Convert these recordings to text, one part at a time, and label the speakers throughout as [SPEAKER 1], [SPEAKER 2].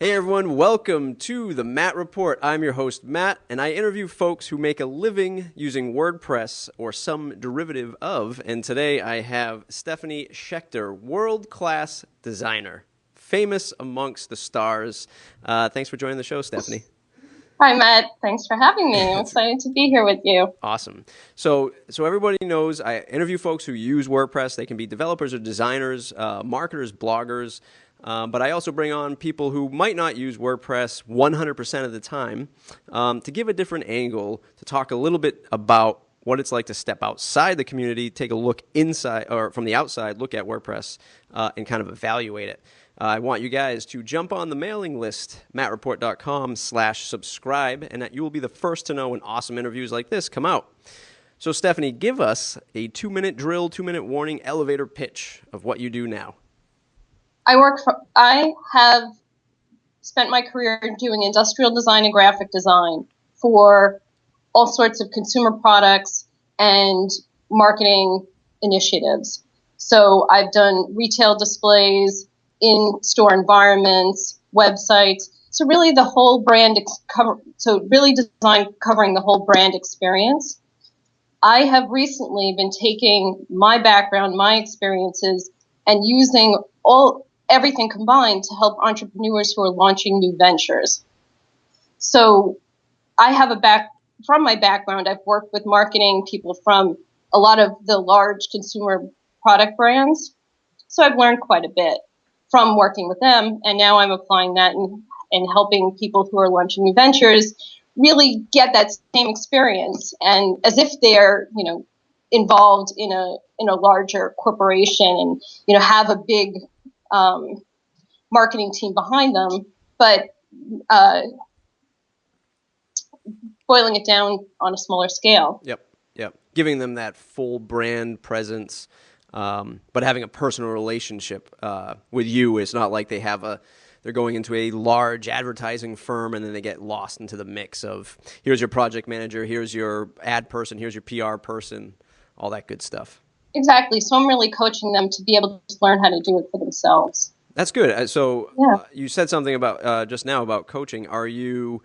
[SPEAKER 1] Hey everyone, welcome to the Matt Report. I'm your host, Matt, and I interview folks who make a living using WordPress or some derivative of. And today I have Stephanie Schechter, world-class designer, famous amongst the stars. Thanks for joining the show, Stephanie.
[SPEAKER 2] Hi, Matt. Thanks for having me. I'm excited to be here with you.
[SPEAKER 1] Awesome. So everybody knows I interview folks who use WordPress. They can be developers or designers, marketers, bloggers. But I also bring on people who might not use WordPress 100% of the time to give a different angle, to talk a little bit about what it's like to step outside the community, take a look inside or from the outside, look at WordPress and kind of evaluate it. I want you guys to jump on the mailing list, mattreport.com/subscribe, and that you will be the first to know when awesome interviews like this come out. So Stephanie, give us a 2-minute drill, 2-minute warning, elevator pitch of what you do now.
[SPEAKER 2] I have spent my career doing industrial design and graphic design for all sorts of consumer products and marketing initiatives. So I've done retail displays, in-store environments, websites. So really the whole brand, design covering the whole brand experience. I have recently been taking my background, my experiences, and using everything combined to help entrepreneurs who are launching new ventures. So I have from my background, I've worked with marketing people from a lot of the large consumer product brands. So I've learned quite a bit from working with them. And now I'm applying that and helping people who are launching new ventures really get that same experience. And as if they're, involved in a larger corporation and, have a big marketing team behind them, but boiling it down on a smaller scale.
[SPEAKER 1] Yep. Giving them that full brand presence, but having a personal relationship with you. It's not like they're going into a large advertising firm and then they get lost into the mix of here's your project manager, here's your ad person, here's your PR person, all that good stuff.
[SPEAKER 2] Exactly. So I'm really coaching them to be able to learn how to do it for themselves.
[SPEAKER 1] That's good. So you said something about just now about coaching. Are you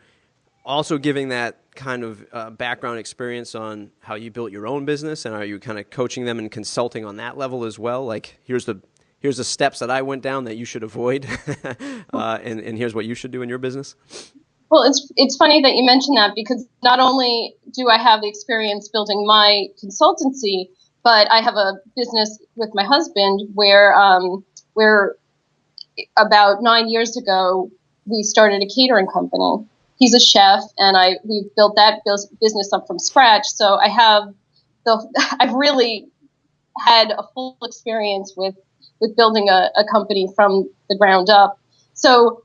[SPEAKER 1] also giving that kind of background experience on how you built your own business, and are you kind of coaching them and consulting on that level as well? Like here's the steps that I went down that you should avoid, and here's what you should do in your business?
[SPEAKER 2] Well, it's funny that you mentioned that, because not only do I have the experience building my consultancy, but I have a business with my husband where about 9 years ago, we started a catering company. He's a chef, and we've built that business up from scratch. So I've really had a full experience with building a company from the ground up. So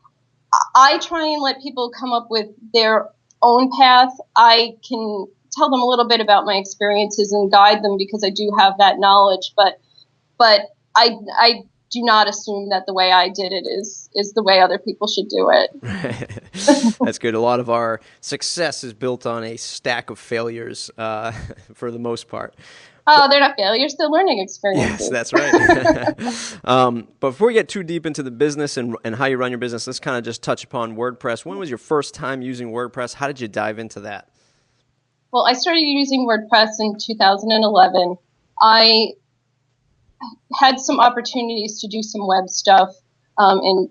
[SPEAKER 2] I try and let people come up with their own path. I can tell them a little bit about my experiences and guide them because I do have that knowledge, but I do not assume that the way I did it is the way other people should do it.
[SPEAKER 1] That's good. A lot of our success is built on a stack of failures for the most part.
[SPEAKER 2] Oh, they're not failures. They're learning experiences.
[SPEAKER 1] Yes, that's right. But before we get too deep into the business and how you run your business, let's kind of just touch upon WordPress. When was your first time using WordPress? How did you dive into that?
[SPEAKER 2] Well, I started using WordPress in 2011. I had some opportunities to do some web stuff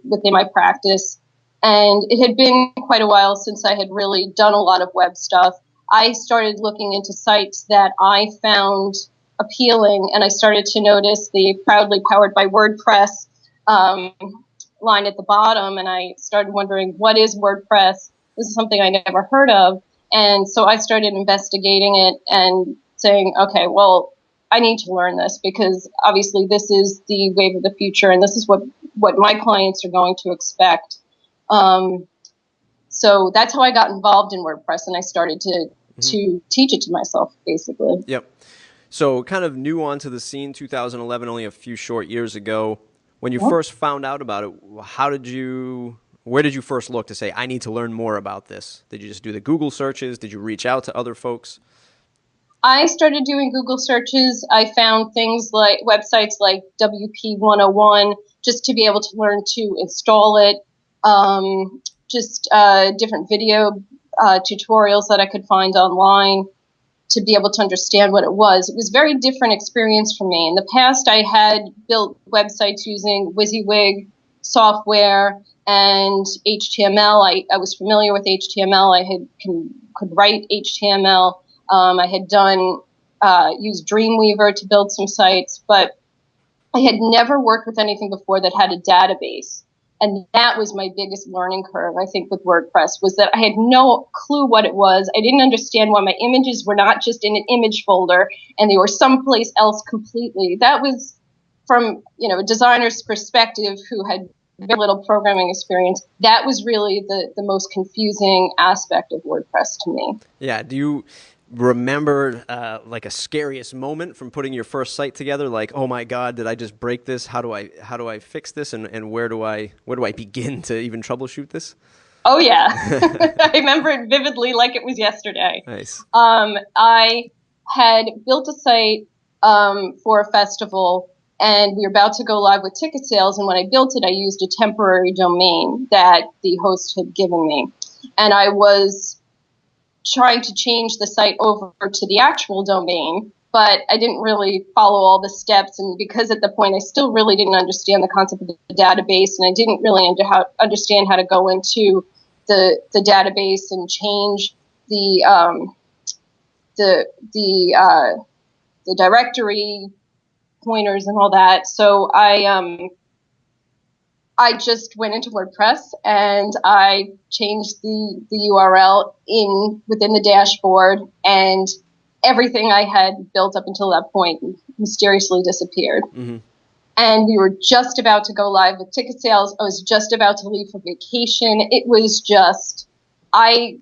[SPEAKER 2] within my practice, and it had been quite a while since I had really done a lot of web stuff. I started looking into sites that I found appealing, and I started to notice the proudly powered by WordPress line at the bottom, and I started wondering, what is WordPress? This is something I never heard of. And so I started investigating it and saying, okay, well, I need to learn this because obviously this is the wave of the future, and this is what my clients are going to expect. So that's how I got involved in WordPress, and I started to teach it to myself, basically.
[SPEAKER 1] Yep. So kind of new onto the scene, 2011, only a few short years ago. When you first found out about it, where did you first look to say, I need to learn more about this? Did you just do the Google searches? Did you reach out to other folks?
[SPEAKER 2] I started doing Google searches. I found things like websites like WP101 just to be able to learn to install it. just different video tutorials that I could find online to be able to understand what it was. It was a very different experience for me. In the past, I had built websites using WYSIWYG software and HTML. I was familiar with HTML. I could write HTML. I had used Dreamweaver to build some sites, but I had never worked with anything before that had a database. And that was my biggest learning curve, I think, with WordPress, was that I had no clue what it was. I didn't understand why my images were not just in an image folder and they were someplace else completely. That was from, a designer's perspective who had very little programming experience. That was really the most confusing aspect of WordPress to me.
[SPEAKER 1] Yeah. Do you remember like a scariest moment from putting your first site together? Like, oh my God, did I just break this? How do I fix this? And where do I begin to even troubleshoot this?
[SPEAKER 2] Oh yeah. I remember it vividly like it was yesterday.
[SPEAKER 1] Nice.
[SPEAKER 2] I had built a site for a festival, and we were about to go live with ticket sales. And when I built it, I used a temporary domain that the host had given me. And I was trying to change the site over to the actual domain, but I didn't really follow all the steps. And because at the point I still really didn't understand the concept of the database, and I didn't really understand how to go into the database and change the directory pointers and all that. So I just went into WordPress and I changed the URL within the dashboard, and everything I had built up until that point mysteriously disappeared. Mm-hmm. And we were just about to go live with ticket sales. I was just about to leave for vacation. It was just, I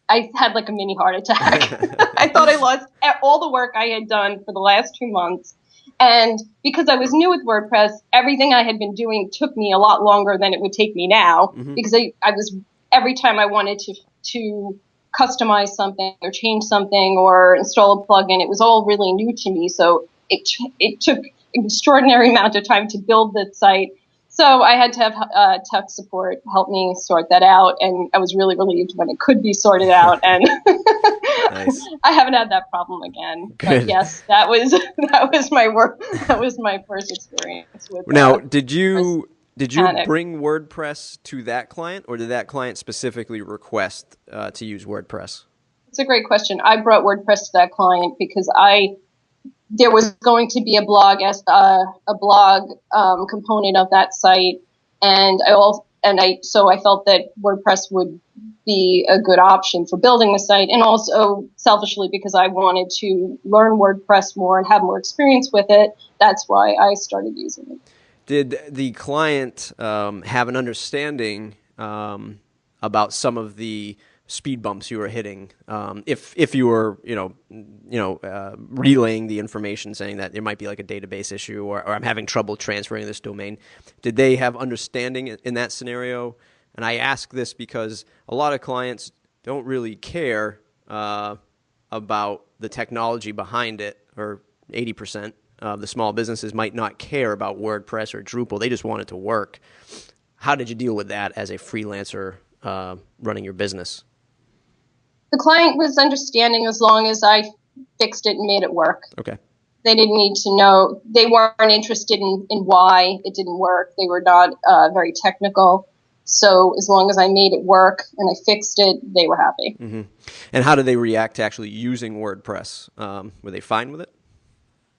[SPEAKER 2] had like a mini heart attack. I thought I lost all the work I had done for the last 2 months. And because I was new with WordPress, everything I had been doing took me a lot longer than it would take me now. Mm-hmm. Because I was, every time I wanted to customize something or change something or install a plugin, it was all really new to me. So it took an extraordinary amount of time to build the site. So I had to have tech support help me sort that out, and I was really relieved when it could be sorted out. And nice. I haven't had that problem again. Good. But yes, that was my work. That was my first experience with.
[SPEAKER 1] Now, did you bring WordPress to that client, or did that client specifically request to use WordPress?
[SPEAKER 2] It's a great question. I brought WordPress to that client because there was going to be a blog component of that site, so I felt that WordPress would be a good option for building the site, and also selfishly because I wanted to learn WordPress more and have more experience with it. That's why I started using it.
[SPEAKER 1] Did the client have an understanding about some of the speed bumps you were hitting, if you were relaying the information saying that there might be like a database issue or I'm having trouble transferring this domain? Did they have understanding in that scenario? And I ask this because a lot of clients don't really care about the technology behind it, or 80% of the small businesses might not care about WordPress or Drupal. They just want it to work. How did you deal with that as a freelancer running your business?
[SPEAKER 2] The client was understanding as long as I fixed it and made it work. Okay. They didn't need to know. They weren't interested in why it didn't work. They were not very technical. So as long as I made it work and I fixed it, they were happy. Mm-hmm.
[SPEAKER 1] And how did they react to actually using WordPress? Were they fine with it?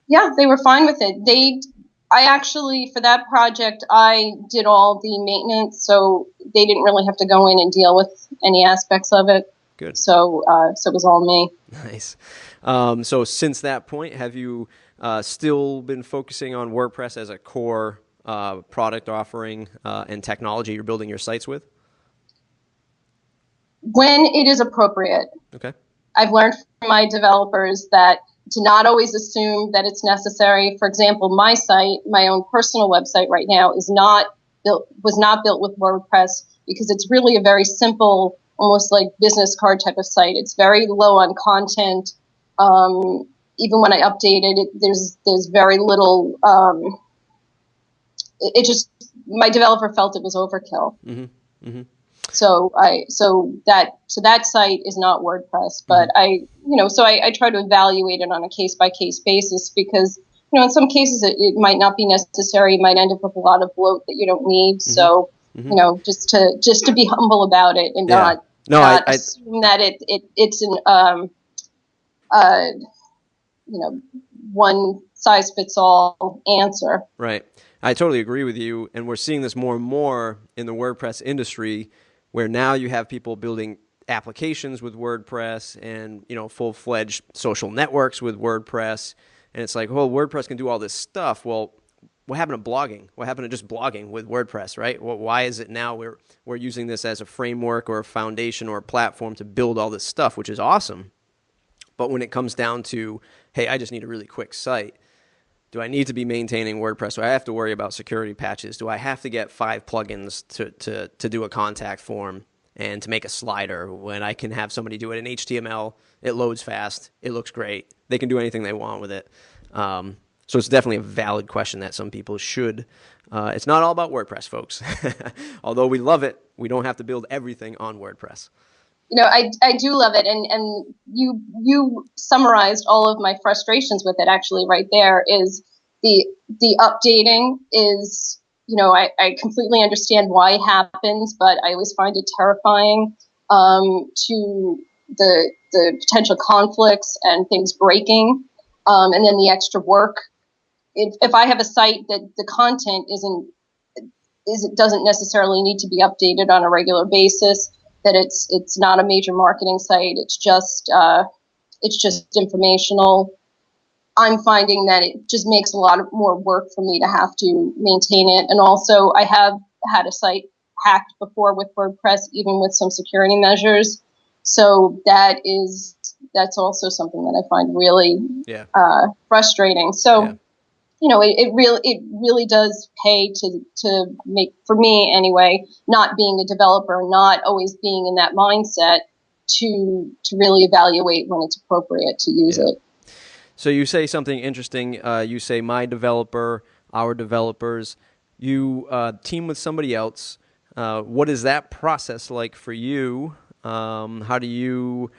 [SPEAKER 2] Yeah, they were fine with it. I actually, for that project, I did all the maintenance, so they didn't really have to go in and deal with any aspects of it.
[SPEAKER 1] Good.
[SPEAKER 2] So it was all me.
[SPEAKER 1] Nice. So since that point, have you still been focusing on WordPress as a core product offering and technology you're building your sites with?
[SPEAKER 2] When it is appropriate. Okay. I've learned from my developers that to not always assume that it's necessary. For example, my site, my own personal website right now, was not built with WordPress because it's really a very simple, almost like business card type of site. It's very low on content. Even when I updated it, there's very little. My developer felt it was overkill. Mm-hmm.
[SPEAKER 1] Mm-hmm.
[SPEAKER 2] So that site is not WordPress, but I try to evaluate it on a case by case basis because, in some cases it might not be necessary. You might end up with a lot of bloat that you don't need.
[SPEAKER 1] Mm-hmm.
[SPEAKER 2] So,
[SPEAKER 1] Mm-hmm.
[SPEAKER 2] Just to be humble about it and
[SPEAKER 1] Yeah.
[SPEAKER 2] not assume that it's an one size fits all answer.
[SPEAKER 1] Right. I totally agree with you. And we're seeing this more and more in the WordPress industry where now you have people building applications with WordPress and, full-fledged social networks with WordPress. And it's like, well, WordPress can do all this stuff. Well, what happened to blogging? What happened to just blogging with WordPress, right? Well, why is it now we're using this as a framework or a foundation or a platform to build all this stuff, which is awesome. But when it comes down to, hey, I just need a really quick site, do I need to be maintaining WordPress? Do I have to worry about security patches? Do I have to get 5 plugins to do a contact form and to make a slider when I can have somebody do it in HTML? It loads fast. It looks great. They can do anything they want with it. So it's definitely a valid question that some people should. It's not all about WordPress, folks. Although we love it, we don't have to build everything on WordPress.
[SPEAKER 2] I do love it, and you summarized all of my frustrations with it actually right there. Is the updating is, I completely understand why it happens, but I always find it terrifying to the potential conflicts and things breaking, and then the extra work. If I have a site that the content doesn't necessarily need to be updated on a regular basis, that it's not a major marketing site. It's just informational. I'm finding that it just makes a lot more work for me to have to maintain it. And also, I have had a site hacked before with WordPress, even with some security measures. So that's also something that I find really frustrating. So.
[SPEAKER 1] Yeah.
[SPEAKER 2] It really does pay to make, for me anyway, not being a developer, not always being in that mindset, to really evaluate when it's appropriate to use it.
[SPEAKER 1] So you say something interesting. You say my developer, our developers. You team with somebody else. What is that process like for you? How did you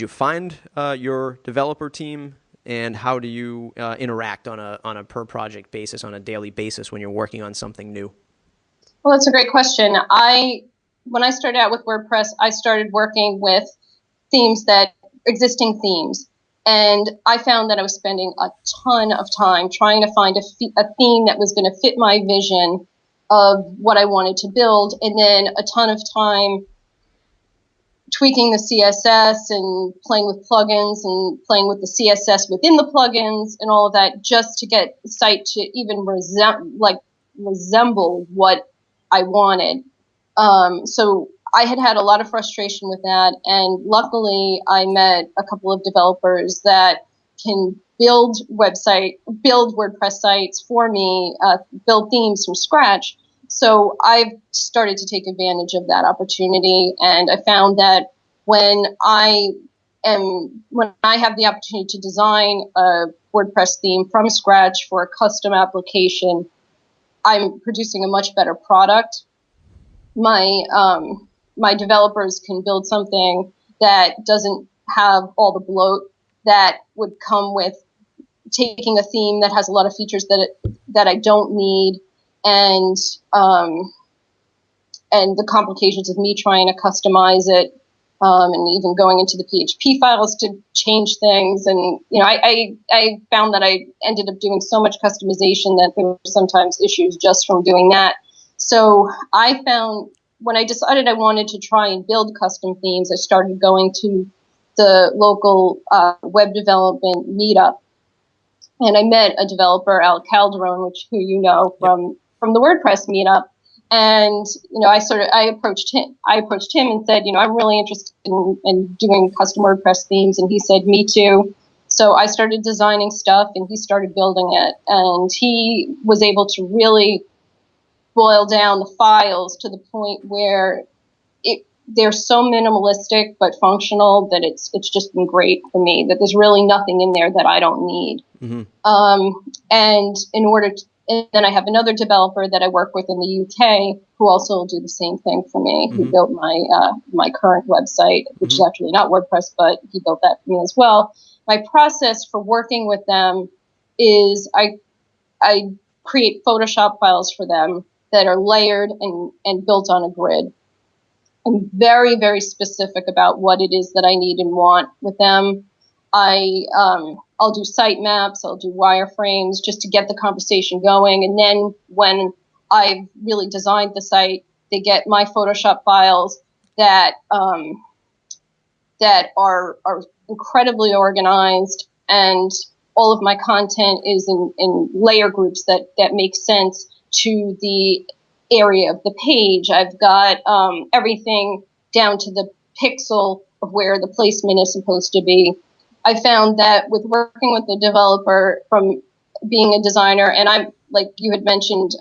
[SPEAKER 1] find your developer team? And how do you interact on a per project basis, on a daily basis when you're working on something new?
[SPEAKER 2] Well, that's a great question. When I started out with WordPress, I started working with existing themes. And I found that I was spending a ton of time trying to find a theme that was going to fit my vision of what I wanted to build, and then a ton of time tweaking the CSS and playing with plugins and playing with the CSS within the plugins and all of that, just to get the site to even resemble what I wanted. So I had a lot of frustration with that, and luckily I met a couple of developers that can build WordPress sites for me, build themes from scratch. So I've started to take advantage of that opportunity, and I found that when I have the opportunity to design a WordPress theme from scratch for a custom application, I'm producing a much better product. My developers can build something that doesn't have all the bloat that would come with taking a theme that has a lot of features that I don't need, and the complications of me trying to customize it, and even going into the PHP files to change things. And I found that I ended up doing so much customization that there were sometimes issues just from doing that. So I found, when I decided I wanted to try and build custom themes, I started going to the local web development meetup, and I met a developer, Al Calderon, who you know from the WordPress meetup. And I approached him and said, I'm really interested in doing custom WordPress themes, and he said, me too. So I started designing stuff, and he started building it, and he was able to really boil down the files to the point where they're so minimalistic but functional that it's just been great for me, that there's really nothing in there that I don't need.
[SPEAKER 1] Mm-hmm.
[SPEAKER 2] And in order And then I have another developer that I work with in the UK who also will do the same thing for me.
[SPEAKER 1] Mm-hmm.
[SPEAKER 2] He built my current website, which is actually not WordPress, but he built that for me as well. My process for working with them is I create Photoshop files for them that are layered and built on a grid. I'm very, very specific about what it is that I need and want with them. I'll do site maps, I'll do wireframes just to get the conversation going. And then when I've really designed the site, they get my Photoshop files that that are incredibly organized, and all of my content is in layer groups that make sense to the area of the page. I've got everything down to the pixel of where the placement is supposed to be. I found that with working with the developer from being a designer, and I'm like you had mentioned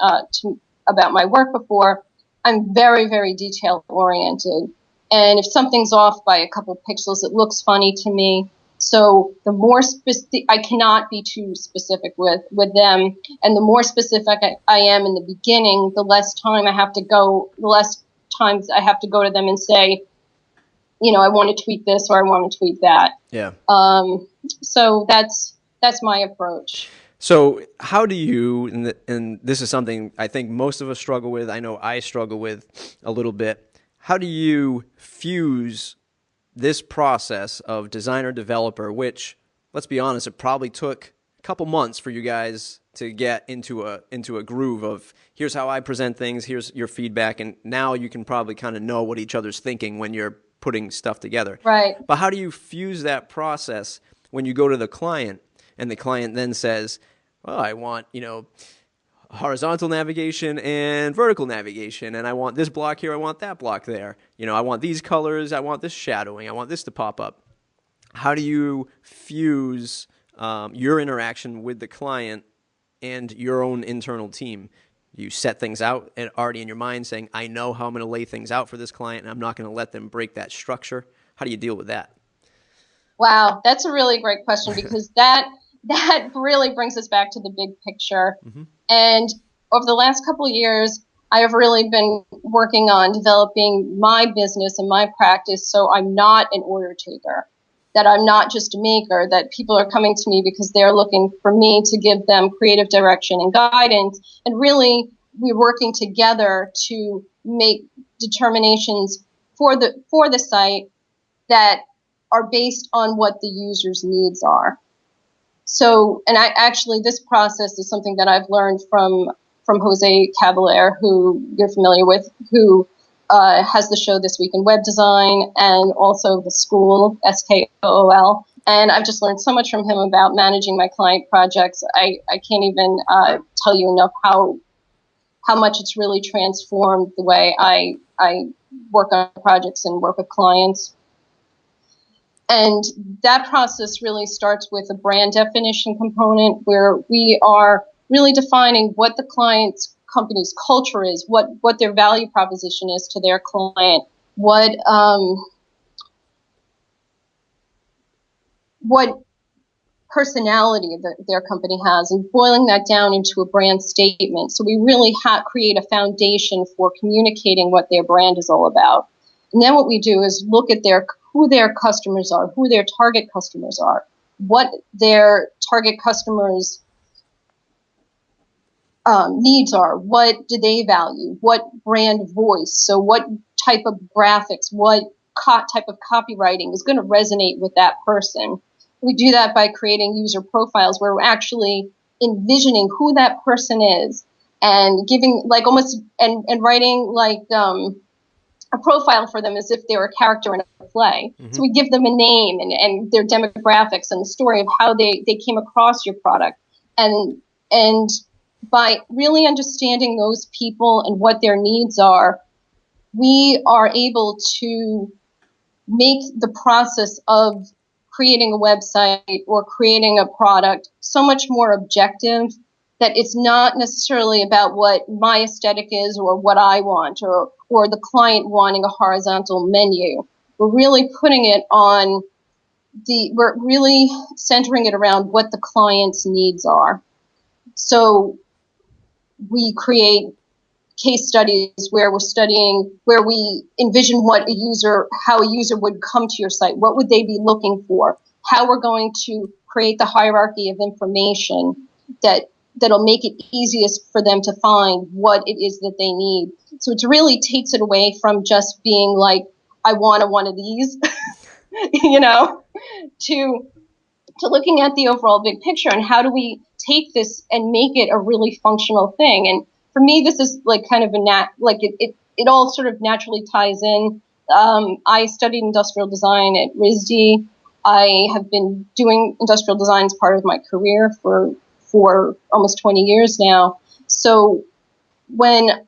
[SPEAKER 2] about my work before, I'm very, very detail oriented. And if something's off by a couple pixels, it looks funny to me. So the more specific, I cannot be too specific with them. And the more specific I am in the beginning, the less times I have to go to them and say, I want to tweak this or I want to tweak that.
[SPEAKER 1] Yeah.
[SPEAKER 2] So that's my approach.
[SPEAKER 1] So how do you, and this is something I think most of us struggle with, I know I struggle with a little bit, how do you fuse this process of designer-developer, which, let's be honest, it probably took a couple months for you guys to get into a groove of here's how I present things, here's your feedback, and now you can probably kind of know what each other's thinking when you're putting stuff together.
[SPEAKER 2] Right.
[SPEAKER 1] But how do you fuse that process when you go to the client and the client then says, well, I want, horizontal navigation and vertical navigation, and I want this block here, I want that block there. I want these colors, I want this shadowing, I want this to pop up. How do you fuse your interaction with the client and your own internal team? You set things out and already in your mind saying, I know how I'm going to lay things out for this client, and I'm not going to let them break that structure. How do you deal with that?
[SPEAKER 2] Wow, that's a really great question because that really brings us back to the big picture. Mm-hmm. And over the last couple of years, I have really been working on developing my business and my practice so I'm not an order taker, that I'm not just a maker, that people are coming to me because they're looking for me to give them creative direction and guidance. And really, we're working together to make determinations for the site that are based on what the user's needs are. So, and this process is something that I've learned from Jose Caballero, who you're familiar with, who has the show This Week in Web Design and also the school, SKOOL. And I've just learned so much from him about managing my client projects. I can't even tell you enough how much it's really transformed the way I work on projects and work with clients. And that process really starts with a brand definition component where we are really defining what the client's company's culture is, what their value proposition is to their client, what personality their company has, and boiling that down into a brand statement. So we really create a foundation for communicating what their brand is all about. And then what we do is look at who their customers are, who their target customers are, what their target customers' needs are, what do they value, what brand voice, so what type of graphics, what type of copywriting is going to resonate with that person. We do that by creating user profiles where we're actually envisioning who that person is and giving and writing a profile for them as if they were a character in a play. Mm-hmm. So we give them a name and their demographics and the story of how they came across your product. And by really understanding those people and what their needs are, we are able to make the process of creating a website or creating a product so much more objective that it's not necessarily about what my aesthetic is or what I want or the client wanting a horizontal menu. We're really putting it on we're really centering it around what the client's needs are. So we create case studies where we're studying, where we envision how a user would come to your site. What would they be looking for? How we're going to create the hierarchy of information that'll make it easiest for them to find what it is that they need. So it really takes it away from just being like, I want one of these, to looking at the overall big picture and how do we take this and make it a really functional thing. And for me, this is like kind of it all sort of naturally ties in. I studied industrial design at RISD. I have been doing industrial design as part of my career for almost 20 years now. So when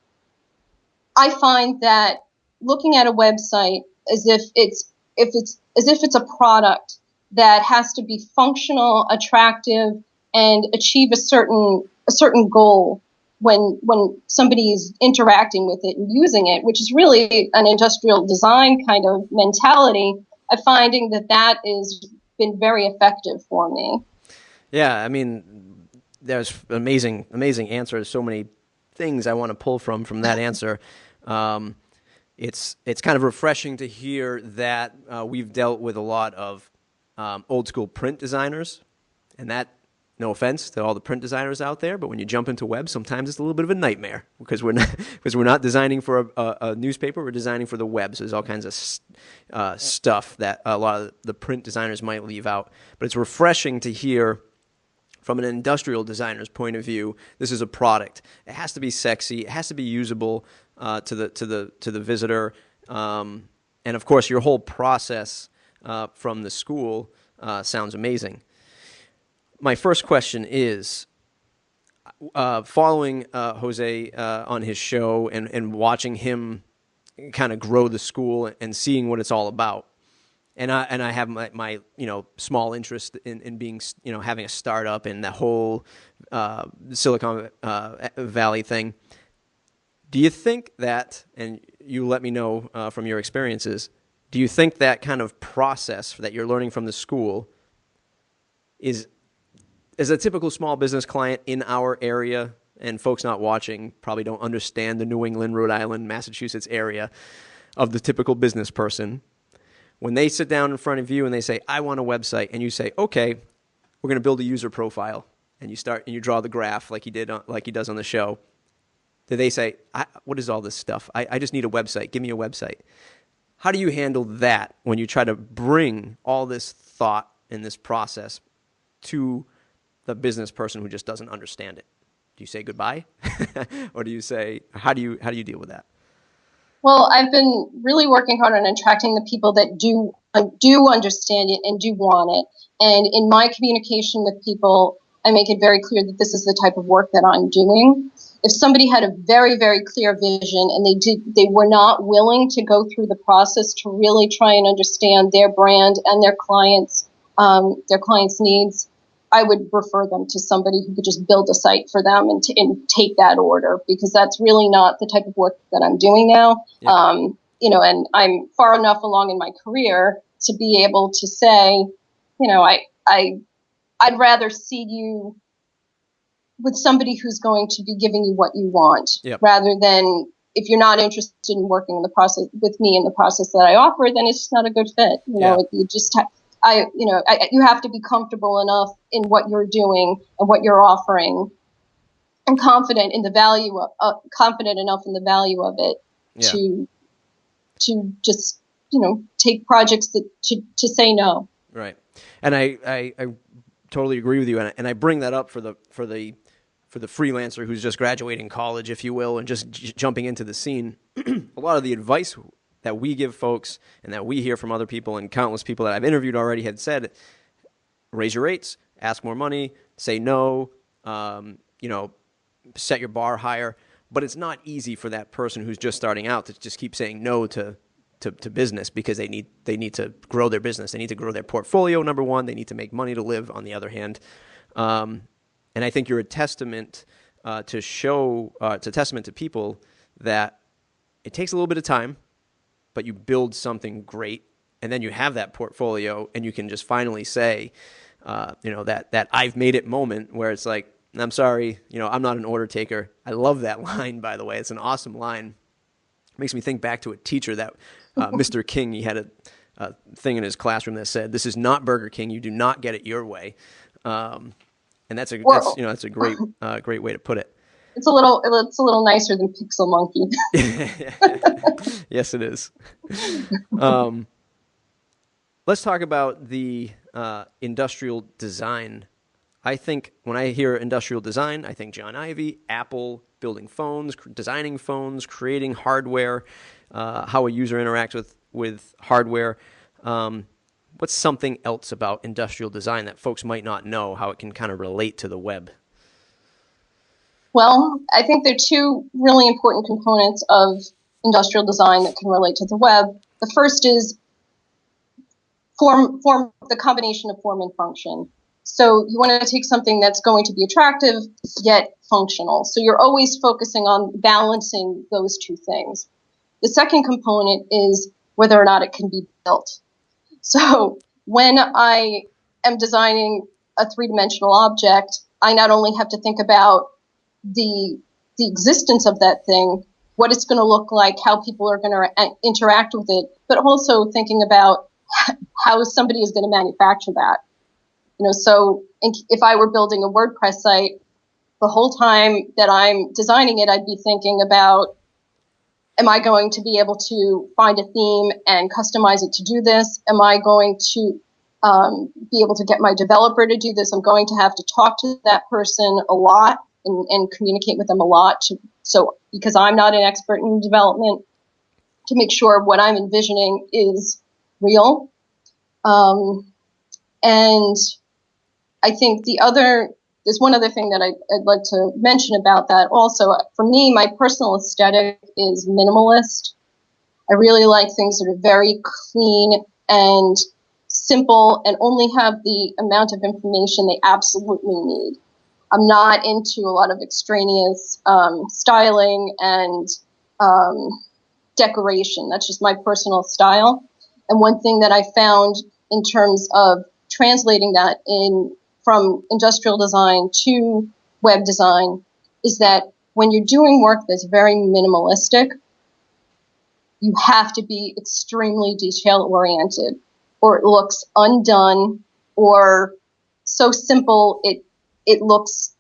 [SPEAKER 2] I find that looking at a website as if it's a product that has to be functional, attractive, and achieve a certain goal when somebody is interacting with it and using it, which is really an industrial design kind of mentality, I'm finding that has been very effective for me.
[SPEAKER 1] Yeah, I mean, there's amazing answers. So many things I want to pull from that answer. It's kind of refreshing to hear that we've dealt with a lot of old school print designers, and that, no offense to all the print designers out there, but when you jump into web, sometimes it's a little bit of a nightmare because we're not designing for a newspaper, we're designing for the web. So there's all kinds of stuff that a lot of the print designers might leave out. But it's refreshing to hear from an industrial designer's point of view, this is a product. It has to be sexy. It has to be usable to the visitor, and of course, your whole process from the school sounds amazing. My first question is, following Jose on his show and watching him kind of grow the school and seeing what it's all about. And I have my small interest in being, having a startup and the whole Silicon Valley thing. Do you think that, and you let me know from your experiences, do you think that kind of process that you're learning from the school is a typical small business client in our area, and folks not watching probably don't understand the New England, Rhode Island, Massachusetts area of the typical business person. When they sit down in front of you and they say, I want a website, and you say, okay, we're going to build a user profile, and you draw the graph like he does on the show, do they say, what is all this stuff? I just need a website. Give me a website. How do you handle that when you try to bring all this thought and this process to the business person who just doesn't understand it? Do you say goodbye? Or do you say, how do you deal with that?
[SPEAKER 2] Well, I've been really working hard on attracting the people that do understand it and do want it. And in my communication with people, I make it very clear that this is the type of work that I'm doing. If somebody had a very, very clear vision and they were not willing to go through the process to really try and understand their brand and their clients' needs, I would refer them to somebody who could just build a site for them and take that order, because that's really not the type of work that I'm doing now. Yeah. And I'm far enough along in my career to be able to say, I'd rather see you with somebody who's going to be giving you what you want, yep, rather than if you're not interested in working in the process with me in the process that I offer, then it's just not a good fit. You just you have to be comfortable enough in what you're doing and what you're offering, and confident enough in the value of it, yeah, to just take projects to say no.
[SPEAKER 1] Right, and I totally agree with you, and I bring that up for the freelancer who's just graduating college, if you will, and just jumping into the scene. A lot of the advice that we give folks and that we hear from other people, and countless people that I've interviewed already had said, raise your rates, ask more money, say no, set your bar higher. But it's not easy for that person who's just starting out to just keep saying no to business, because they need to grow their business. They need to grow their portfolio, number one. They need to make money to live, on the other hand. And I think you're a testament to people that it takes a little bit of time, but you build something great, and then you have that portfolio, and you can just finally say, that I've made it moment where it's like, And I'm sorry, I'm not an order taker. I love that line, by the way. It's an awesome line. It makes me think back to a teacher that Mr. King, he had a thing in his classroom that said, "This is not Burger King. You do not get it your way." And that's a great great way to put it.
[SPEAKER 2] It's a little nicer than Pixel Monkey.
[SPEAKER 1] Yes, it is. Let's talk about the industrial design. I think when I hear industrial design, I think John Ivey, Apple, building phones, designing phones, creating hardware, how a user interacts with hardware. What's something else about industrial design that folks might not know, how it can kind of relate to the web?
[SPEAKER 2] Well, I think there are two really important components of industrial design that can relate to the web. The first is the combination of form and function. So you want to take something that's going to be attractive yet functional. So you're always focusing on balancing those two things. The second component is whether or not it can be built. So when I am designing a three-dimensional object, I not only have to think about the existence of that thing, what it's going to look like, how people are going to interact with it, but also thinking about how somebody is going to manufacture that. So if I were building a WordPress site, the whole time that I'm designing it, I'd be thinking about, am I going to be able to find a theme and customize it to do this? Am I going to be able to get my developer to do this? I'm going to have to talk to that person a lot and communicate with them a lot. Because I'm not an expert in development, to make sure what I'm envisioning is real. And I think there's one other thing that I'd like to mention about that also. For me, my personal aesthetic is minimalist. I really like things that are very clean and simple and only have the amount of information they absolutely need. I'm not into a lot of extraneous styling and decoration. That's just my personal style. And one thing that I found in terms of translating that from industrial design to web design is that when you're doing work that's very minimalistic, you have to be extremely detail oriented, or it looks undone, or so simple it looks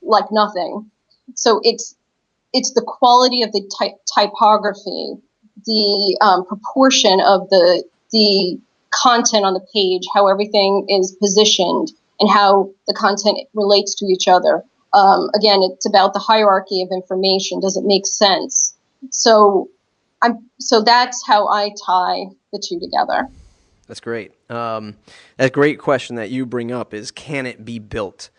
[SPEAKER 2] like nothing. So it's the quality of the typography, the proportion of the content on the page, how everything is positioned, and how the content relates to each other. Again, it's about the hierarchy of information. Does it make sense? So that's how I tie the two together.
[SPEAKER 1] That's great. That great question that you bring up is, can it be built?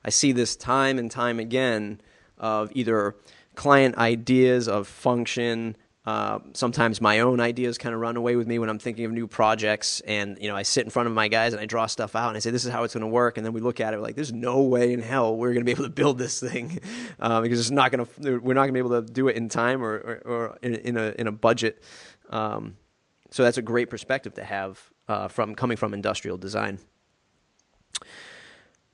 [SPEAKER 1] I see this time and time again of either client ideas of function. Sometimes my own ideas kind of run away with me when I'm thinking of new projects, and I sit in front of my guys and I draw stuff out and I say, this is how it's going to work, and then we look at it like, there's no way in hell we're going to be able to build this thing because we're not going to be able to do it in time or in a budget. So that's a great perspective to have coming from industrial design.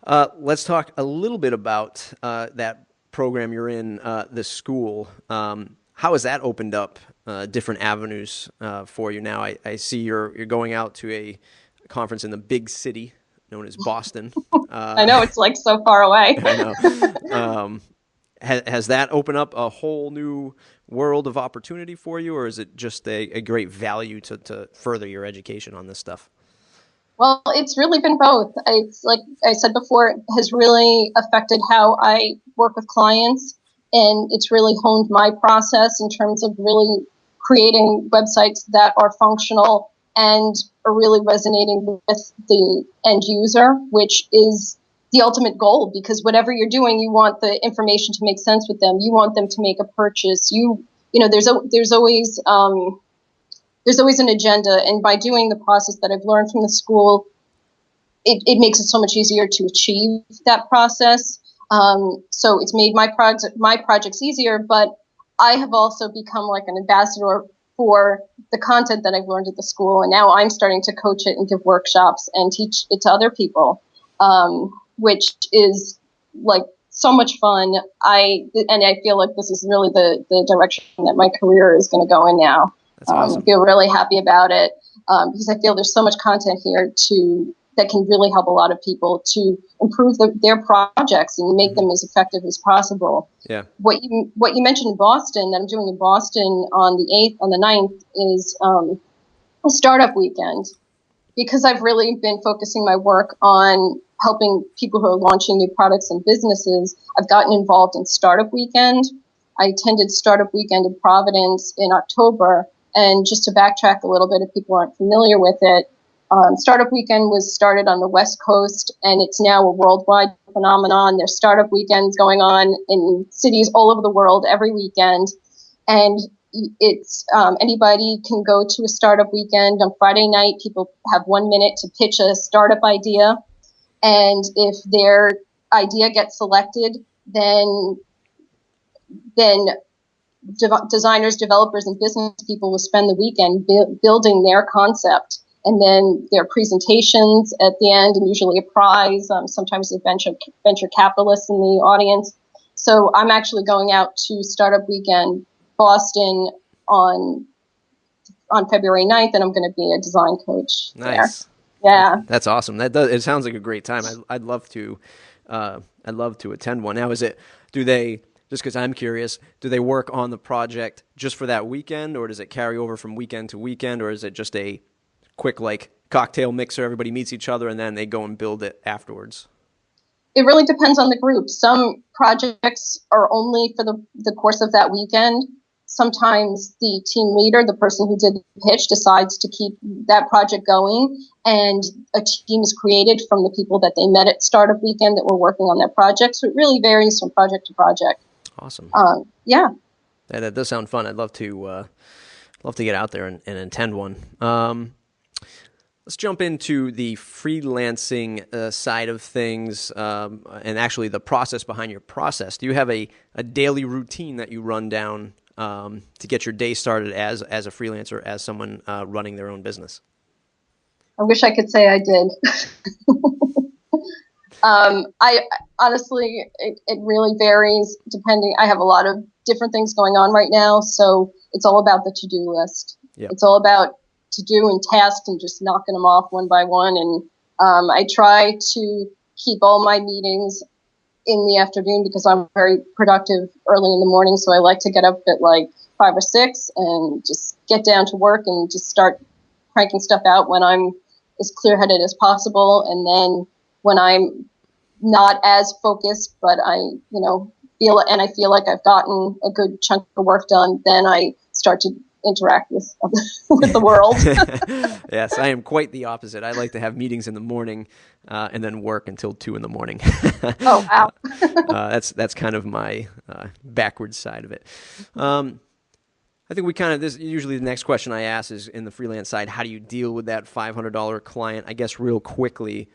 [SPEAKER 1] Let's talk a little bit about that program you're in, the school. How has that opened up different avenues for you now? I see you're going out to a conference in the big city known as Boston.
[SPEAKER 2] I know, it's like so far away.
[SPEAKER 1] I know. Has that opened up a whole new world of opportunity for you, or is it just a great value to further your education on this stuff?
[SPEAKER 2] Well, it's really been both. It's like I said before, it has really affected how I work with clients. And it's really honed my process in terms of really creating websites that are functional and are really resonating with the end user, which is the ultimate goal, because whatever you're doing, you want the information to make sense with them. You want them to make a purchase. There's always an agenda. And by doing the process that I've learned from the school, it makes it so much easier to achieve that process. So it's made my projects easier, but I have also become like an ambassador for the content that I've learned at the school. And now I'm starting to coach it and give workshops and teach it to other people, which is like so much fun. And I feel like this is really the direction that my career is going to go in now.
[SPEAKER 1] That's awesome.
[SPEAKER 2] I feel really happy about it because I feel there's so much content here that can really help a lot of people to improve their projects and make them as effective as possible.
[SPEAKER 1] Yeah.
[SPEAKER 2] What you mentioned in Boston, that I'm doing in Boston on the 8th, on the 9th, is a startup weekend, because I've really been focusing my work on helping people who are launching new products and businesses. I've gotten involved in Startup Weekend. I attended Startup Weekend in Providence in October. And just to backtrack a little bit, if people aren't familiar with it, Startup Weekend was started on the West Coast, and it's now a worldwide phenomenon. There's Startup Weekends going on in cities all over the world every weekend. And it's anybody can go to a Startup Weekend. On Friday night, people have 1 minute to pitch a startup idea. And if their idea gets selected, then designers, developers, and business people will spend the weekend building their concept. And then there are presentations at the end, and usually a prize. Sometimes a venture capitalists in the audience. So I'm actually going out to Startup Weekend Boston on February 9th, and I'm going to be a design coach.
[SPEAKER 1] Nice.
[SPEAKER 2] There. Yeah.
[SPEAKER 1] That's awesome. It sounds like a great time. I'd love to attend one. Now, just because I'm curious, do they work on the project just for that weekend, or does it carry over from weekend to weekend, or is it just a quick cocktail mixer, everybody meets each other and then they go and build it afterwards?
[SPEAKER 2] It really depends on the group. Some projects are only for the course of that weekend. Sometimes the team leader, the person who did the pitch, decides to keep that project going, and a team is created from the people that they met at Startup Weekend that were working on that project. So it really varies from project to project.
[SPEAKER 1] Awesome.
[SPEAKER 2] Yeah.
[SPEAKER 1] That does sound fun. I'd love to get out there and attend one. Let's jump into the freelancing side of things, and actually the process behind your process. Do you have a daily routine that you run down to get your day started as a freelancer, as someone running their own business?
[SPEAKER 2] I wish I could say I did. I honestly, it really varies depending. I have a lot of different things going on right now, so it's all about the to-do list.
[SPEAKER 1] Yep.
[SPEAKER 2] It's all about to do and tasks and just knocking them off one by one. And I try to keep all my meetings in the afternoon because I'm very productive early in the morning. So I like to get up at 5 or 6 and just get down to work and just start cranking stuff out when I'm as clear-headed as possible. And then when I'm not as focused, but I feel like I've gotten a good chunk of work done, then I start to interact with the world.
[SPEAKER 1] Yes, I am quite the opposite. I like to have meetings in the morning and then work until 2 in the morning.
[SPEAKER 2] Oh, wow.
[SPEAKER 1] That's kind of my backwards side of it. I think usually the next question I ask is, in the freelance side, how do you deal with that $500 client? I guess real quickly,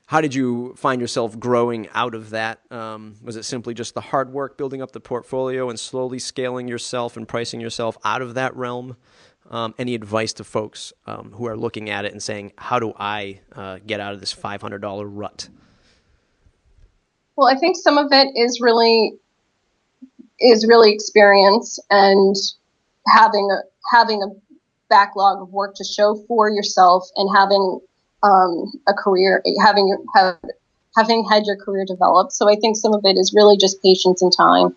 [SPEAKER 1] how did you find yourself growing out of that? Was it simply just the hard work, building up the portfolio and slowly scaling yourself and pricing yourself out of that realm? Any advice to folks who are looking at it and saying, how do I get out of this $500 rut?
[SPEAKER 2] Well, I think some of it is really experience and having a backlog of work to show for yourself, and having a career, having had your career developed. So I think some of it is really just patience and time.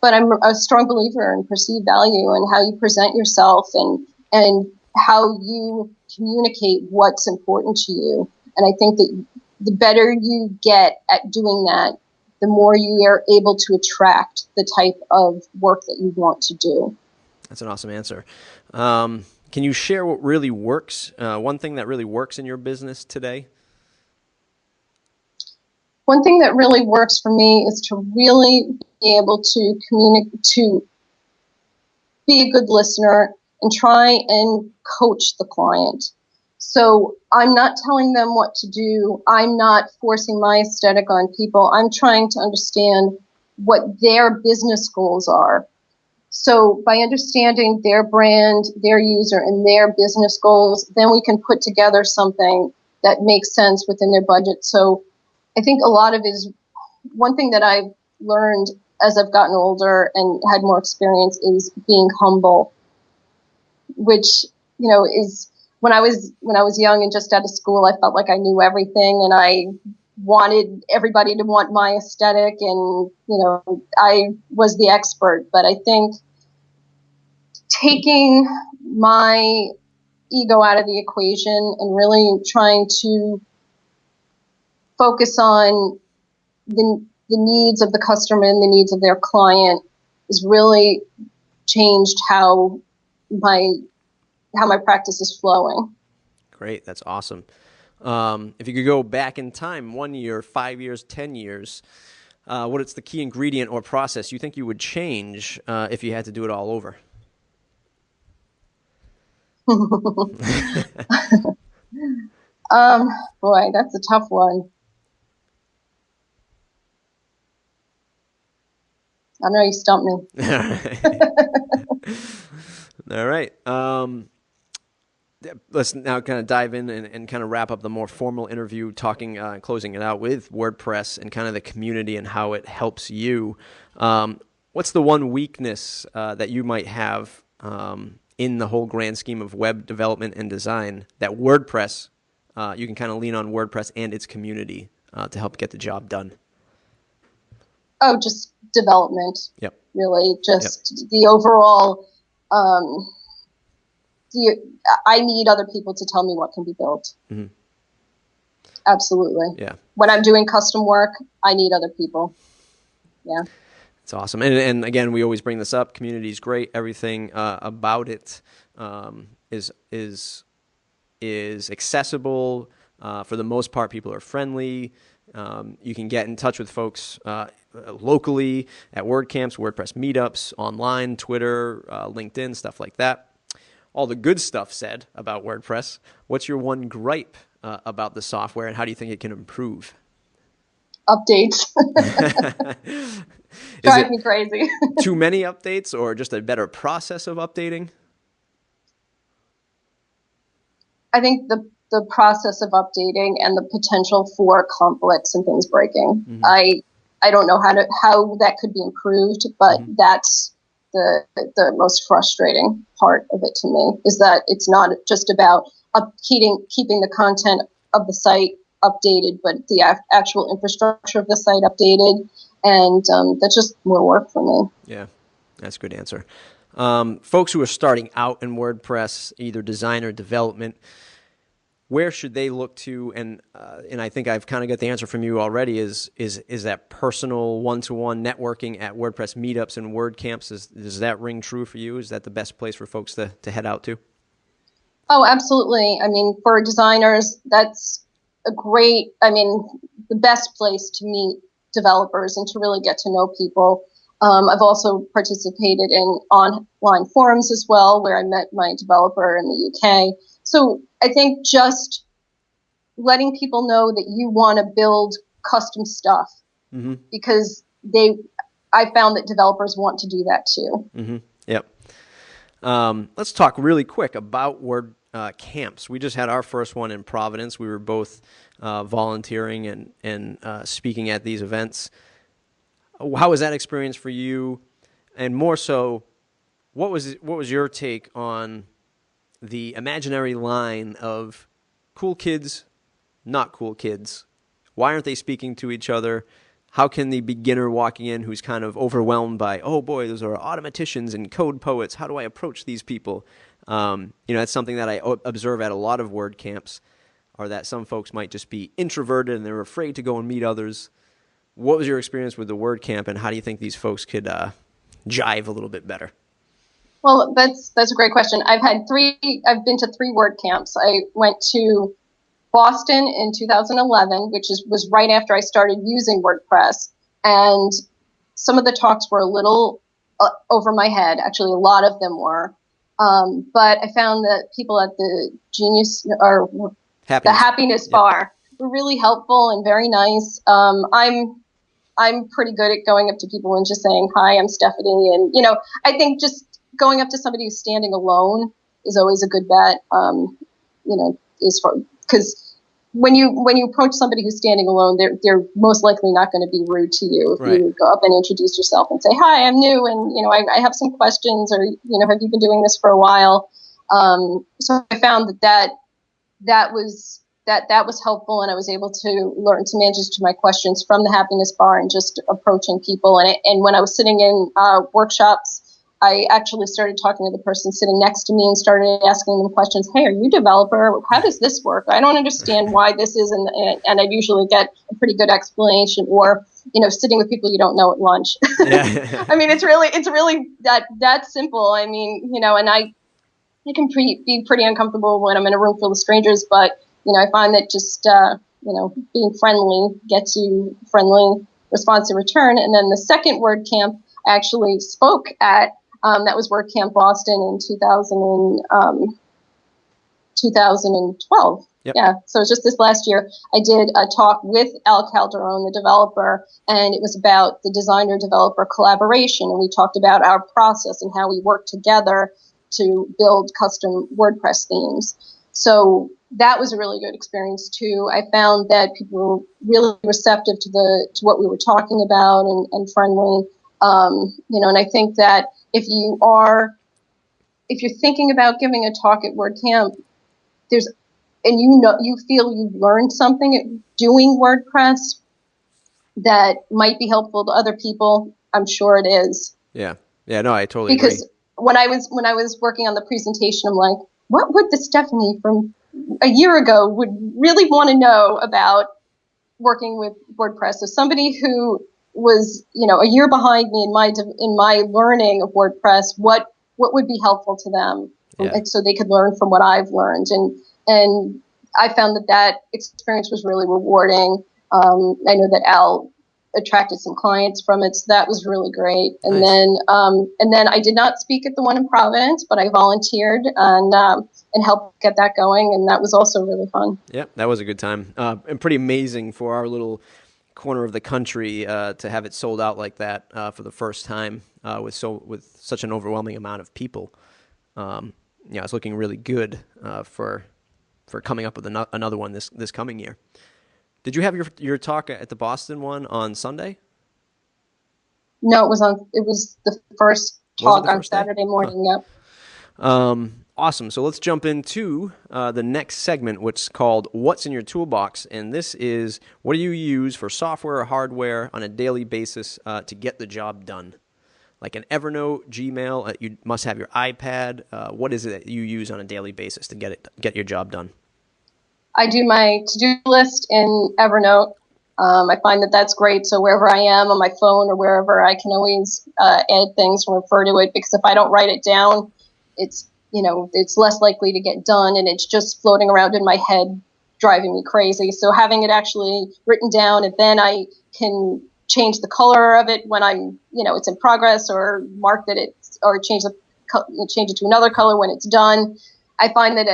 [SPEAKER 2] But I'm a strong believer in perceived value and how you present yourself and how you communicate what's important to you. And I think that the better you get at doing that, the more you are able to attract the type of work that you want to do.
[SPEAKER 1] That's an awesome answer. Can you share what really works? One thing that really works in your business today?
[SPEAKER 2] One thing that really works for me is to really be able to communicate, to be a good listener and try and coach the client. So I'm not telling them what to do. I'm not forcing my aesthetic on people. I'm trying to understand what their business goals are. So by understanding their brand, their user, and their business goals, then we can put together something that makes sense within their budget. So I think a lot of it is one thing that I've learned as I've gotten older and had more experience is being humble, which, is when I was young and just out of school, I felt like I knew everything and I wanted everybody to want my aesthetic and, I was the expert. But I think taking my ego out of the equation and really trying to focus on the needs of the customer and the needs of their client has really changed how my practice is flowing.
[SPEAKER 1] Great. That's awesome. If you could go back in time, 1 year, 5 years, 10 years, what is the key ingredient or process you think you would change if you had to do it all over?
[SPEAKER 2] Boy, that's a tough one. I know you stumped me.
[SPEAKER 1] All right. Let's now kind of dive in and kind of wrap up the more formal interview, talking, closing it out with WordPress and kind of the community and how it helps you. What's the one weakness that you might have in the whole grand scheme of web development and design that WordPress, you can kind of lean on WordPress and its community to help get the job done?
[SPEAKER 2] Oh, just development.
[SPEAKER 1] Yep.
[SPEAKER 2] Really, just the overall. I need other people to tell me what can be built. Mm-hmm. Absolutely.
[SPEAKER 1] Yeah.
[SPEAKER 2] When I'm doing custom work, I need other people. Yeah.
[SPEAKER 1] It's awesome. And again, we always bring this up. Community is great. Everything about it is accessible. For the most part, people are friendly. You can get in touch with folks locally at WordCamps, WordPress meetups, online, Twitter, LinkedIn, stuff like that. All the good stuff said about WordPress. What's your one gripe about the software, and how do you think it can improve?
[SPEAKER 2] Updates. Drive me crazy.
[SPEAKER 1] Too many updates, or just a better process of updating?
[SPEAKER 2] I think the process of updating and the potential for conflicts and things breaking. Mm-hmm. I don't know how that could be improved, but mm-hmm. that's the most frustrating part of it to me, is that it's not just about keeping the content of the site updated, but the actual infrastructure of the site updated, and that's just more work for me.
[SPEAKER 1] Yeah, that's a good answer. Folks who are starting out in WordPress, either design or development, where should they look to? And I think I've kind of got the answer from you already. Is that personal one-to-one networking at WordPress meetups and WordCamps? Does that ring true for you? Is that the best place for folks to head out to?
[SPEAKER 2] Oh, absolutely. I mean, for designers, that's the best place to meet developers and to really get to know people. I've also participated in online forums as well, where I met my developer in the UK. So I think just letting people know that you want to build custom stuff, mm-hmm. because I found that developers want to do that too.
[SPEAKER 1] Mm-hmm. Yep. Let's talk really quick about camps. We just had our first one in Providence. We were both volunteering and speaking at these events. How was that experience for you? And more so, what was your take on the imaginary line of cool kids, not cool kids? Why aren't they speaking to each other? How can the beginner walking in who's kind of overwhelmed by, oh boy, those are automaticians and code poets, how do I approach these people? That's something that I observe at a lot of WordCamps, are that some folks might just be introverted and they're afraid to go and meet others. What was your experience with the WordCamp, and how do you think these folks could jive a little bit better?
[SPEAKER 2] Well, that's a great question. I've been to 3 WordCamps. I went to Boston in 2011, which was right after I started using WordPress. And some of the talks were a little over my head. Actually, a lot of them were. But I found that people at the Happiness Bar were really helpful and very nice. I'm pretty good at going up to people and just saying, hi, I'm Stephanie. And, I think just going up to somebody who's standing alone is always a good bet, because when you approach somebody who's standing alone, they're most likely not going to be rude to you if you go up and introduce yourself and say, "Hi, I'm new, and I have some questions," or "Have you been doing this for a while?" So I found that was helpful, and I was able to learn some answers to my questions from the happiness bar and just approaching people. And when I was sitting in workshops, I actually started talking to the person sitting next to me and started asking them questions. "Hey, are you a developer? How does this work? I don't understand why this is," and I'd usually get a pretty good explanation. Or sitting with people you don't know at lunch.
[SPEAKER 1] Yeah.
[SPEAKER 2] I mean, it's really that simple. I mean, and I can be pretty uncomfortable when I'm in a room full of strangers, but I find that just being friendly gets you friendly response in return. And then the second WordCamp I actually spoke at. That was WordCamp Boston in 2012.
[SPEAKER 1] Yep.
[SPEAKER 2] Yeah, so it was just this last year. I did a talk with Al Calderon, the developer, and it was about the designer-developer collaboration. And we talked about our process and how we work together to build custom WordPress themes. So that was a really good experience too. I found that people were really receptive to what we were talking about and friendly. And I think that if you're thinking about giving a talk at WordCamp, and you feel you've learned something doing WordPress that might be helpful to other people, I'm sure it is.
[SPEAKER 1] Yeah. No, I totally
[SPEAKER 2] agree.
[SPEAKER 1] Because
[SPEAKER 2] when I was working on the presentation, I'm like, what would the Stephanie from a year ago would really want to know about working with WordPress? So somebody who was a year behind me in my learning of WordPress, what would be helpful to them, so they could learn from what I've learned, and I found that experience was really rewarding. I know that Al attracted some clients from it, so that was really great. And nice. Then I did not speak at the one in Providence, but I volunteered and helped get that going, and that was also really fun.
[SPEAKER 1] Yeah, that was a good time, and pretty amazing for our little corner of the country to have it sold out like that for the first time with such an overwhelming amount of people. It's looking really good for coming up with another one this coming year. Did you have your talk at the Boston one on Sunday?
[SPEAKER 2] No, it was the first talk on Saturday morning.
[SPEAKER 1] Huh. Yep. Awesome. So let's jump into the next segment, which is called What's in Your Toolbox? And this is, what do you use for software or hardware on a daily basis to get the job done? Like an Evernote, Gmail, you must have your iPad. What is it that you use on a daily basis to get your job done?
[SPEAKER 2] I do my to-do list in Evernote. I find that that's great. So wherever I am on my phone or wherever, I can always add things and refer to it, because if I don't write it down, it's less likely to get done, and it's just floating around in my head, driving me crazy. So having it actually written down, and then I can change the color of it when I'm, it's in progress, or mark that change it to another color when it's done. I find that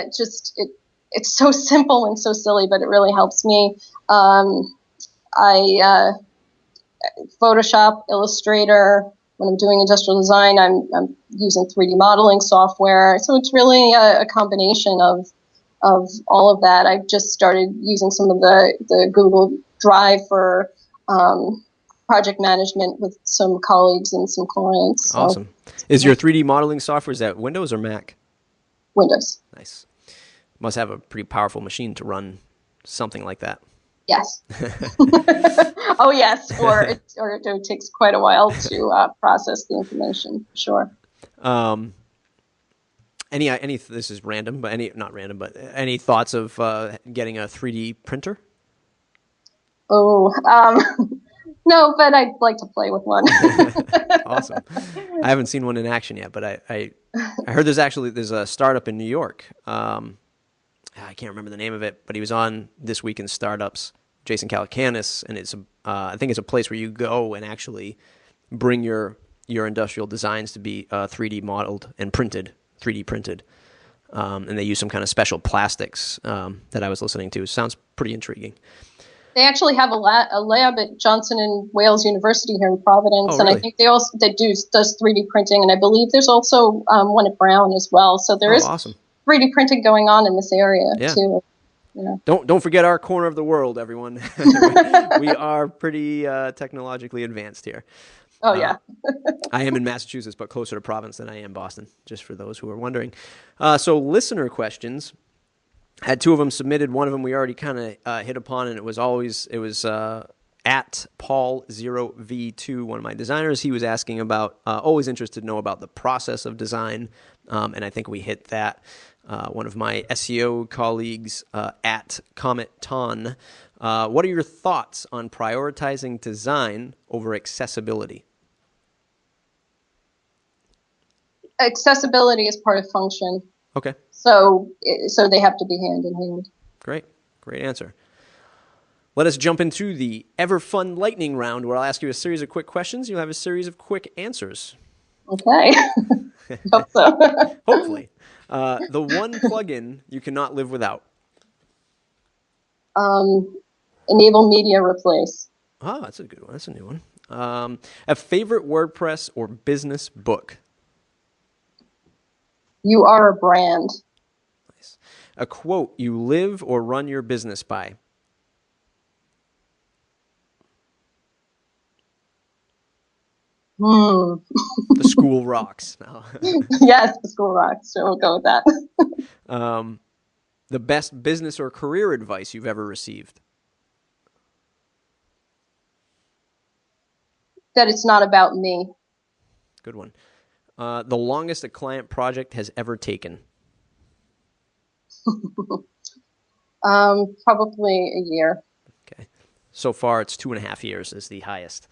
[SPEAKER 2] it's so simple and so silly, but it really helps me. I Photoshop, Illustrator. When I'm doing industrial design, I'm using 3D modeling software. So it's really a combination of all of that. I've just started using some of the Google Drive for project management with some colleagues and some clients. So,
[SPEAKER 1] awesome. Is your 3D modeling software, is that Windows or Mac?
[SPEAKER 2] Windows.
[SPEAKER 1] Nice. Must have a pretty powerful machine to run something like that.
[SPEAKER 2] Yes. Oh, yes. Or it takes quite a while to process the information. Sure.
[SPEAKER 1] This is random, but not random, but any thoughts of getting a 3D printer?
[SPEAKER 2] Oh, no, but I'd like to play with one.
[SPEAKER 1] Awesome. I haven't seen one in action yet, but I heard there's a startup in New York. I can't remember the name of it, but he was on This Week in Startups, Jason Calacanis, and I think it's a place where you go and actually bring your industrial designs to be 3D modeled and printed, 3D printed, and they use some kind of special plastics that I was listening to. Sounds pretty intriguing.
[SPEAKER 2] They actually have a lab at Johnson and Wales University here in Providence,
[SPEAKER 1] oh, really?
[SPEAKER 2] And I think they does 3D printing, and I believe there's also one at Brown as well. So there is
[SPEAKER 1] awesome.
[SPEAKER 2] 3D printing going on in this area too.
[SPEAKER 1] Don't forget our corner of the world, everyone. We are pretty technologically advanced here.
[SPEAKER 2] Oh, yeah.
[SPEAKER 1] I am in Massachusetts, but closer to province than I am Boston, just for those who are wondering. So listener questions. Had two of them submitted. One of them we already kind of hit upon, and it was at Paul0V2, one of my designers. He was asking about, always interested to know about the process of design, and I think we hit that. One of my SEO colleagues at Comet Ton. What are your thoughts on prioritizing design over accessibility?
[SPEAKER 2] Accessibility is part of function.
[SPEAKER 1] Okay.
[SPEAKER 2] So they have to be hand in hand.
[SPEAKER 1] Great answer. Let us jump into the ever fun lightning round, where I'll ask you a series of quick questions. You'll have a series of quick answers.
[SPEAKER 2] Okay. Hope so.
[SPEAKER 1] Hopefully. The one plugin you cannot live without.
[SPEAKER 2] Enable media replace.
[SPEAKER 1] Oh, that's a good one. That's a new one. A favorite WordPress or business book.
[SPEAKER 2] You are a brand.
[SPEAKER 1] Nice. A quote you live or run your business by. The school rocks. No.
[SPEAKER 2] Yes, the school rocks. So we'll go with that.
[SPEAKER 1] The best business or career advice you've ever received.
[SPEAKER 2] That it's not about me.
[SPEAKER 1] Good one. The longest a client project has ever taken.
[SPEAKER 2] Probably a year.
[SPEAKER 1] Okay. So far, it's 2.5 years is the highest.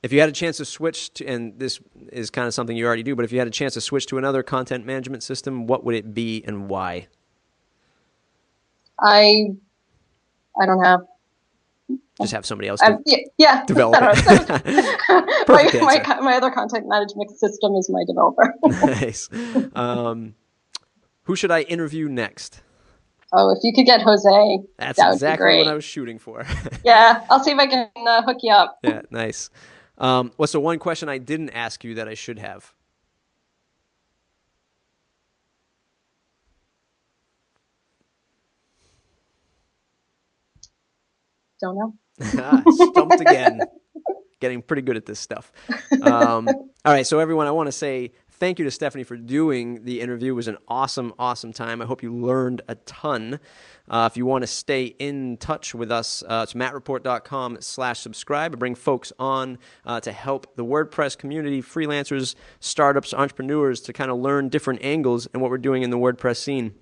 [SPEAKER 1] If you had a chance to switch to, and this is kind of something you already do, but if you had a chance to switch to another content management system, what would it be and why?
[SPEAKER 2] I don't have.
[SPEAKER 1] Just have somebody else
[SPEAKER 2] develop
[SPEAKER 1] it.
[SPEAKER 2] My other content management system is my developer.
[SPEAKER 1] Nice. Who should I interview next?
[SPEAKER 2] Oh, if you could get Jose,
[SPEAKER 1] that's
[SPEAKER 2] that
[SPEAKER 1] exactly
[SPEAKER 2] would be great.
[SPEAKER 1] What I was shooting for.
[SPEAKER 2] Yeah, I'll see if I can hook you up.
[SPEAKER 1] Yeah, nice. What's the one question I didn't ask you that I should have?
[SPEAKER 2] Don't know.
[SPEAKER 1] Stumped again. Getting pretty good at this stuff. All right, so everyone, I want to say thank you to Stephanie for doing the interview. It was an awesome, awesome time. I hope you learned a ton. If you want to stay in touch with us, it's mattreport.com/subscribe. I bring folks on to help the WordPress community, freelancers, startups, entrepreneurs to kind of learn different angles and what we're doing in the WordPress scene.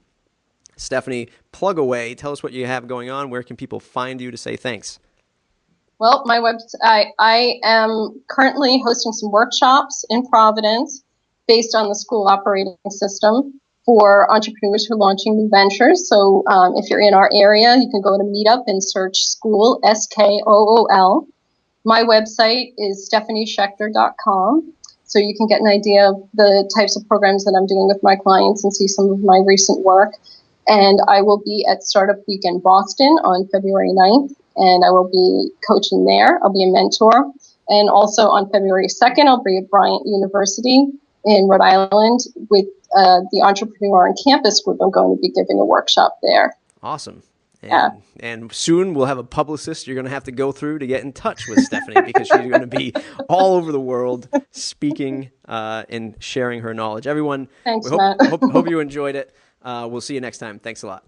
[SPEAKER 1] Stephanie, plug away. Tell us what you have going on. Where can people find you to say thanks?
[SPEAKER 2] Well, my website, I am currently hosting some workshops in Providence based on the school operating system for entrepreneurs who are launching new ventures. So if you're in our area, you can go to Meetup and search school, SKOOL. My website is stephaniesschechter.com. So you can get an idea of the types of programs that I'm doing with my clients and see some of my recent work. And I will be at Startup Week in Boston on February 9th, and I will be coaching there. I'll be a mentor. And also on February 2nd, I'll be at Bryant University in Rhode Island with the Entrepreneur on Campus group. I'm going to be giving a workshop there.
[SPEAKER 1] Awesome. And soon we'll have a publicist you're going to have to go through to get in touch with Stephanie because she's going to be all over the world speaking and sharing her knowledge. Everyone,
[SPEAKER 2] Thanks, Matt.
[SPEAKER 1] hope you enjoyed it. We'll see you next time. Thanks a lot.